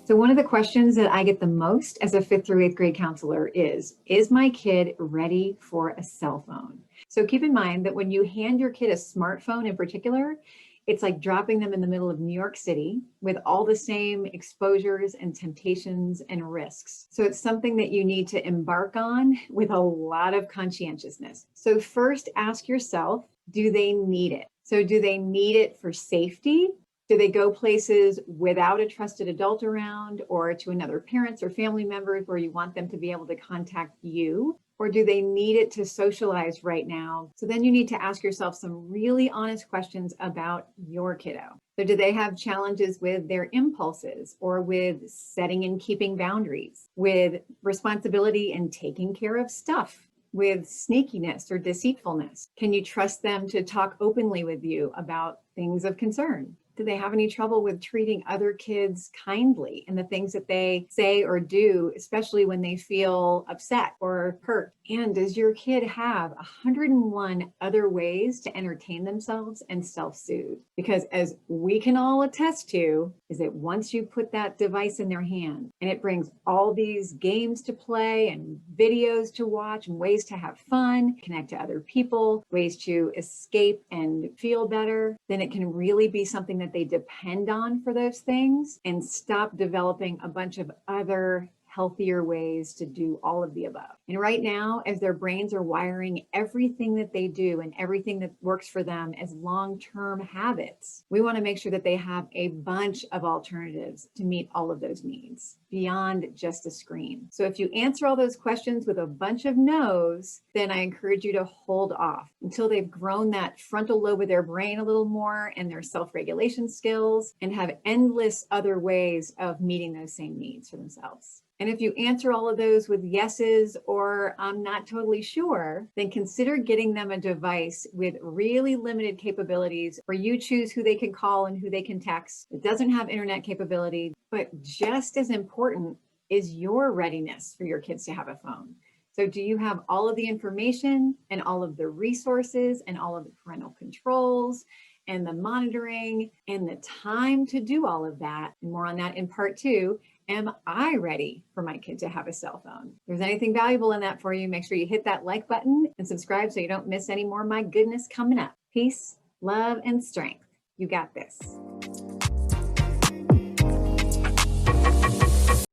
So one of the questions that I get the most as a 5th through 8th grade counselor is my kid ready for a cell phone? So keep in mind that when you hand your kid a smartphone in particular, it's like dropping them in the middle of New York City with all the same exposures and temptations and risks. So it's something that you need to embark on with a lot of conscientiousness. So first ask yourself, do they need it? So do they need it for safety? Do they go places without a trusted adult around, or to another parents or family members where you want them to be able to contact you? Or do they need it to socialize right now? So then you need to ask yourself some really honest questions about your kiddo. So do they have challenges with their impulses, or with setting and keeping boundaries, with responsibility and taking care of stuff, with sneakiness or deceitfulness? Can you trust them to talk openly with you about things of concern? Do they have any trouble with treating other kids kindly and the things that they say or do, especially when they feel upset or hurt? And does your kid have 101 other ways to entertain themselves and self-soothe? Because as we can all attest to, is that once you put that device in their hand and it brings all these games to play and videos to watch and ways to have fun, connect to other people, ways to escape and feel better, then it can really be something that they depend on for those things, and stop developing a bunch of other healthier ways to do all of the above. And right now, as their brains are wiring everything that they do and everything that works for them as long-term habits, we want to make sure that they have a bunch of alternatives to meet all of those needs beyond just a screen. So if you answer all those questions with a bunch of no's, then I encourage you to hold off until they've grown that frontal lobe of their brain a little more and their self-regulation skills, and have endless other ways of meeting those same needs for themselves. And if you answer all of those with yeses or I'm not totally sure, then consider getting them a device with really limited capabilities where you choose who they can call and who they can text. It doesn't have internet capability, but just as important is your readiness for your kids to have a phone. So do you have all of the information and all of the resources and all of the parental controls and the monitoring and the time to do all of that? And more on that in part 2. Am I ready for my kid to have a cell phone? If there's anything valuable in that for you, make sure you hit that like button and subscribe so you don't miss any more of my goodness coming up. Peace, love, and strength. You got this.